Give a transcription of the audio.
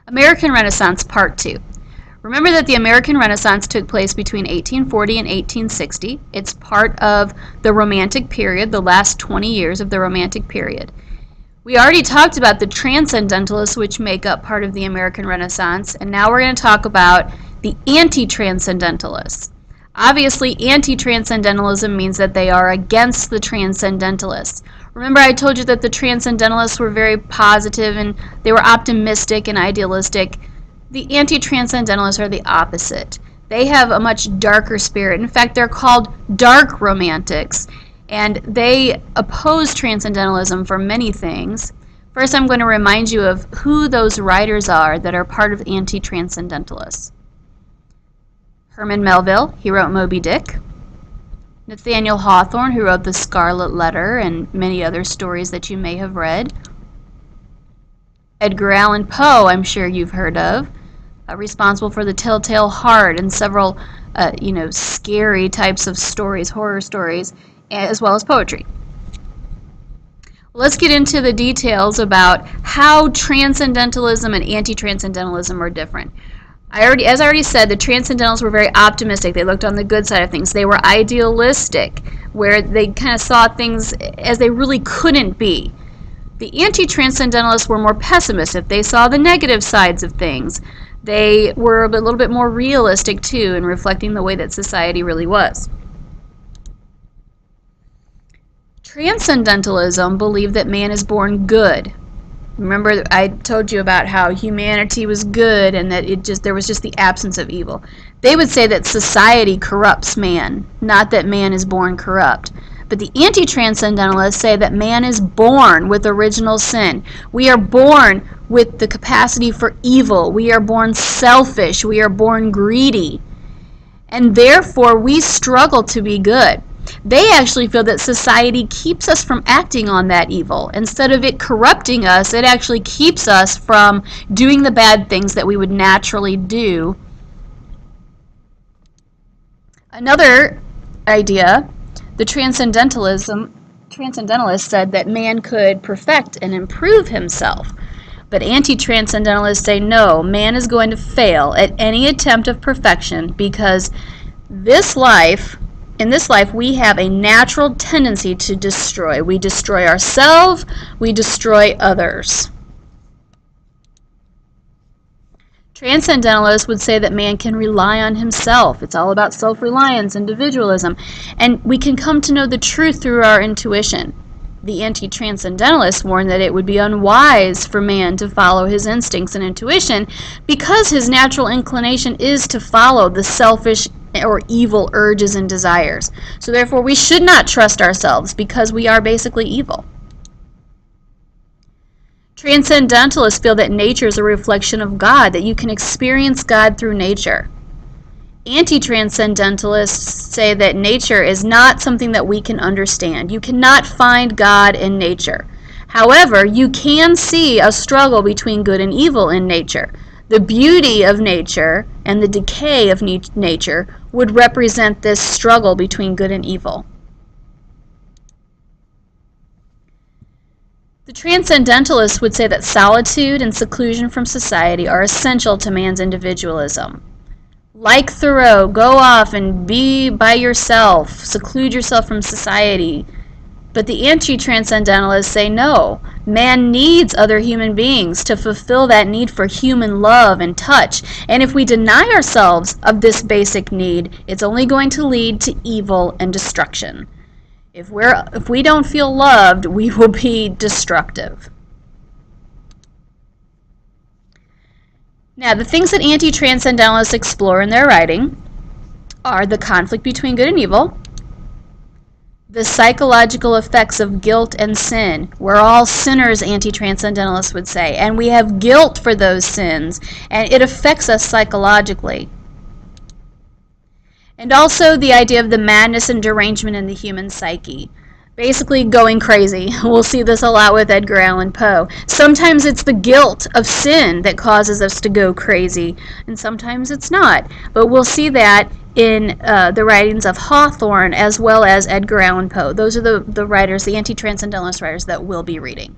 American Renaissance Part 2. Remember that the American Renaissance took place between 1840 and 1860. It's part of the Romantic period, the last 20 years of the Romantic period. We already talked about the Transcendentalists, which make up part of the American Renaissance, and now we're going to talk about the Anti-transcendentalists. Obviously, Anti-transcendentalism means that they are against the Transcendentalists. Remember, I told you that the Transcendentalists were very positive and they were optimistic and idealistic. The Anti-transcendentalists are the opposite. They have a much darker spirit. In fact, they're called dark romantics, and they oppose Transcendentalism for many things. First, I'm going to remind you of who those writers are that are part of Anti-transcendentalists. Herman Melville, he wrote Moby Dick. Nathaniel Hawthorne, who wrote The Scarlet Letter and many other stories that you may have read. Edgar Allan Poe, I'm sure you've heard of, responsible for The Telltale Heart and several, scary types of stories, horror stories, as well as poetry. Let's get into the details about how Transcendentalism and Anti-transcendentalism are different. As I already said, the Transcendentalists were very optimistic. They looked on the good side of things. They were idealistic, where they kind of saw things as they really couldn't be. The Anti-transcendentalists were more pessimistic. They saw the negative sides of things. They were a little bit more realistic, too, in reflecting the way that society really was. Transcendentalism believed that man is born good. Remember, I told you about how humanity was good and that there was just the absence of evil. They would say that society corrupts man, not that man is born corrupt. But the Anti-transcendentalists say that man is born with original sin. We are born with the capacity for evil. We are born selfish. We are born greedy. And therefore, we struggle to be good. They actually feel that society keeps us from acting on that evil. Instead of it corrupting us, it actually keeps us from doing the bad things that we would naturally do. Another idea, the Transcendentalists said that man could perfect and improve himself. But Anti-transcendentalists say no, man is going to fail at any attempt of perfection because in this life we have a natural tendency to destroy. We destroy ourselves, we destroy others. Transcendentalists would say that man can rely on himself. It's all about self-reliance, individualism, and we can come to know the truth through our intuition. The Anti-transcendentalists warn that it would be unwise for man to follow his instincts and intuition because his natural inclination is to follow the selfish or evil urges and desires. So therefore, we should not trust ourselves because we are basically evil. Transcendentalists feel that nature is a reflection of God, that you can experience God through nature. Anti-transcendentalists say that nature is not something that we can understand. You cannot find God in nature. However, you can see a struggle between good and evil in nature. The beauty of nature and the decay of nature would represent this struggle between good and evil. The Transcendentalists would say that solitude and seclusion from society are essential to man's individualism. Like Thoreau, go off and be by yourself, seclude yourself from society. But the Anti-transcendentalists say no, man needs other human beings to fulfill that need for human love and touch. And if we deny ourselves of this basic need, it's only going to lead to evil and destruction. If we don't feel loved, we will be destructive. Now, the things that Anti-transcendentalists explore in their writing are the conflict between good and evil, the psychological effects of guilt and sin. We're all sinners, Anti-transcendentalists would say, and we have guilt for those sins, and it affects us psychologically. And also the idea of the madness and derangement in the human psyche. Basically going crazy. We'll see this a lot with Edgar Allan Poe. Sometimes it's the guilt of sin that causes us to go crazy, and sometimes it's not. But we'll see that in the writings of Hawthorne as well as Edgar Allan Poe. Those are the writers, the Anti-transcendentalist writers that we'll be reading.